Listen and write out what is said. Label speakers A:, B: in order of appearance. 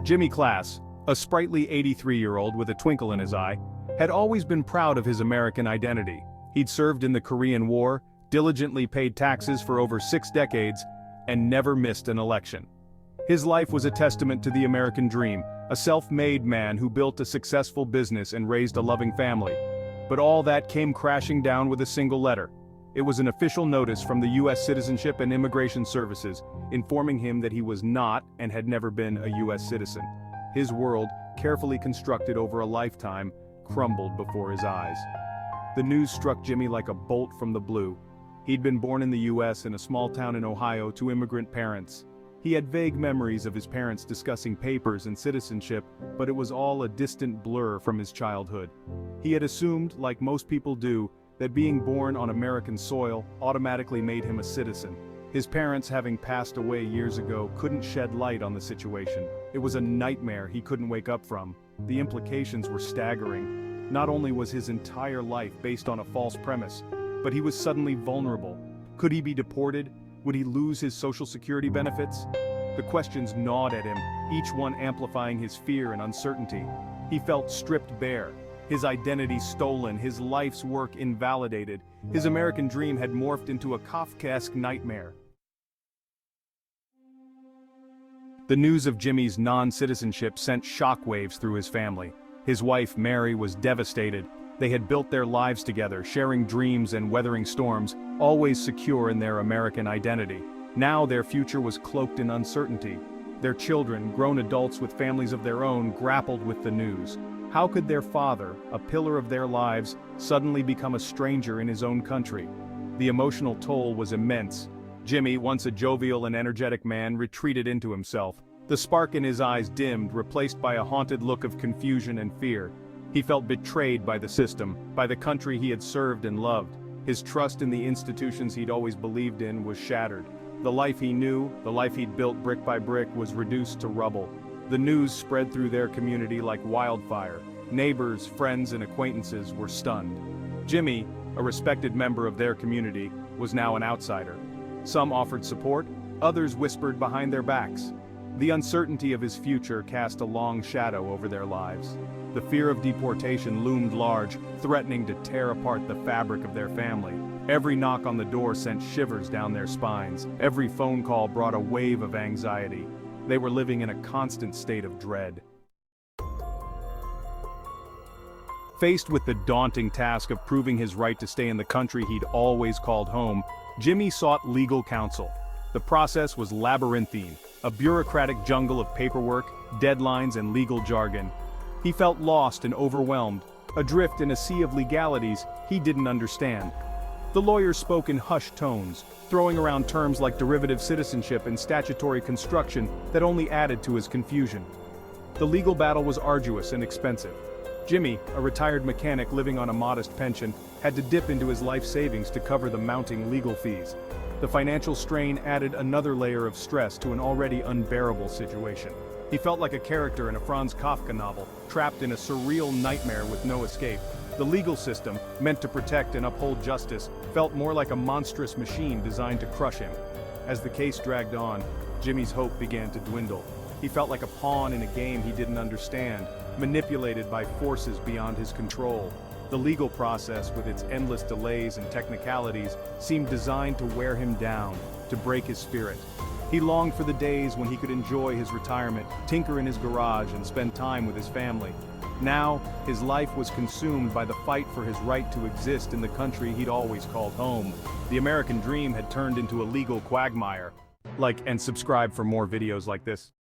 A: Jimmy Class, a sprightly 83-year-old with a twinkle in his eye, had always been proud of his American identity. He'd served in the Korean War, diligently paid taxes for over 6 decades, and never missed an election. His life was a testament to the American dream, a self-made man who built a successful business and raised a loving family. But all that came crashing down with a single letter. It was an official notice from the U.S. Citizenship and Immigration Services, informing him that he was not and had never been a U.S. citizen. His world, carefully constructed over a lifetime, crumbled before his eyes. The news struck Jimmy like a bolt from the blue. He'd been born in the U.S. in a small town in Ohio to immigrant parents. He had vague memories of his parents discussing papers and citizenship, but it was all a distant blur from his childhood. He had assumed, like most people do, that being born on American soil automatically made him a citizen. His parents, having passed away years ago, couldn't shed light on the situation. It was a nightmare he couldn't wake up from. The implications were staggering. Not only was his entire life based on a false premise, but he was suddenly vulnerable. Could he be deported? Would he lose his Social Security benefits? The questions gnawed at him, each one amplifying his fear and uncertainty. He felt stripped bare, his identity stolen, his life's work invalidated. His American dream had morphed into a Kafkaesque nightmare. The news of Jimmy's non-citizenship sent shockwaves through his family. His wife, Mary, was devastated. They had built their lives together, sharing dreams and weathering storms, always secure in their American identity. Now their future was cloaked in uncertainty. Their children, grown adults with families of their own, grappled with the news. How could their father, a pillar of their lives, suddenly become a stranger in his own country? The emotional toll was immense. Jimmy, once a jovial and energetic man, retreated into himself. The spark in his eyes dimmed, replaced by a haunted look of confusion and fear. He felt betrayed by the system, by the country he had served and loved. His trust in the institutions he'd always believed in was shattered. The life he knew, the life he'd built brick by brick, was reduced to rubble. The news spread through their community like wildfire. Neighbors, friends, and acquaintances were stunned. Jimmy, a respected member of their community, was now an outsider. Some offered support, others whispered behind their backs. The uncertainty of his future cast a long shadow over their lives. The fear of deportation loomed large, threatening to tear apart the fabric of their family. Every knock on the door sent shivers down their spines. Every phone call brought a wave of anxiety. They were living in a constant state of dread. Faced with the daunting task of proving his right to stay in the country he'd always called home, Jimmy sought legal counsel. The process was labyrinthine, a bureaucratic jungle of paperwork, deadlines, and legal jargon. He felt lost and overwhelmed, adrift in a sea of legalities he didn't understand. The lawyers spoke in hushed tones, throwing around terms like derivative citizenship and statutory construction that only added to his confusion. The legal battle was arduous and expensive. Jimmy, a retired mechanic living on a modest pension, had to dip into his life savings to cover the mounting legal fees. The financial strain added another layer of stress to an already unbearable situation. He felt like a character in a Franz Kafka novel, trapped in a surreal nightmare with no escape. The legal system, meant to protect and uphold justice, felt more like a monstrous machine designed to crush him. As the case dragged on, Jimmy's hope began to dwindle. He felt like a pawn in a game he didn't understand, manipulated by forces beyond his control. The legal process, with its endless delays and technicalities, seemed designed to wear him down, to break his spirit. He longed for the days when he could enjoy his retirement, tinker in his garage, and spend time with his family. Now, his life was consumed by the fight for his right to exist in the country he'd always called home. The American dream had turned into a legal quagmire. Like and subscribe for more videos like this.